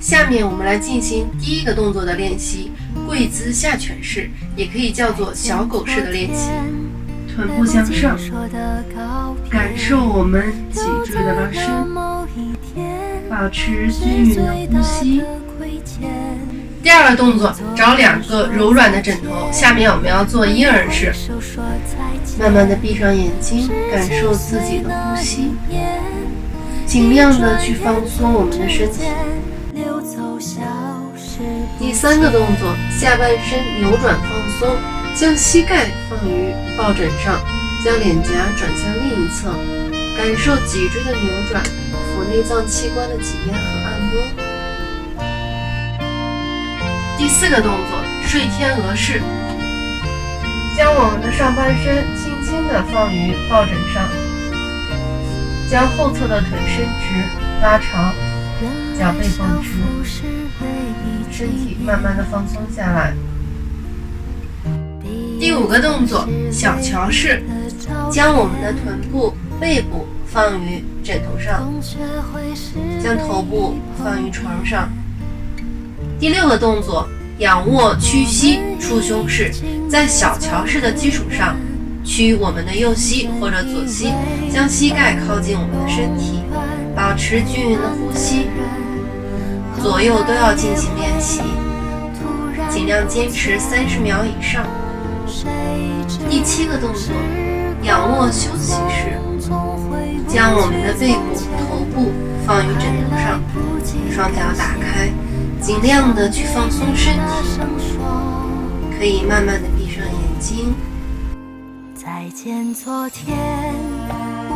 下面我们来进行第一个动作的练习，跪姿下犬式，也可以叫做小狗式的练习。臀部向上，感受我们脊椎的拉伸，保持均匀的呼吸。第二个动作，找2个柔软的枕头，下面我们要做婴儿式，慢慢的闭上眼睛，感受自己的呼吸，尽量的去放松我们的身体。第3个动作，下半身扭转放松，将膝盖放于抱枕上，将脸颊转向另一侧，感受脊椎的扭转，腹内脏器官的挤压和按摩。第4个动作，睡天鹅式，将我们的上半身轻轻地放于抱枕上，将后侧的腿伸直拉长，脚背绷直，身体慢慢的放松下来。第5个动作，小乔式，将我们的臀部、背部放于枕头上，将头部放于床上。第6个动作，仰卧屈膝束胸式，在小乔式的基础上，屈我们的右膝或者左膝，将膝盖靠近我们的身体，保持均匀的呼吸，左右都要进行练习，尽量坚持30秒以上。第7个动作，仰卧休息式，将我们的背部、头部放于枕头上，双脚打开，尽量的去放松身体，可以慢慢的闭上眼睛。再见昨天。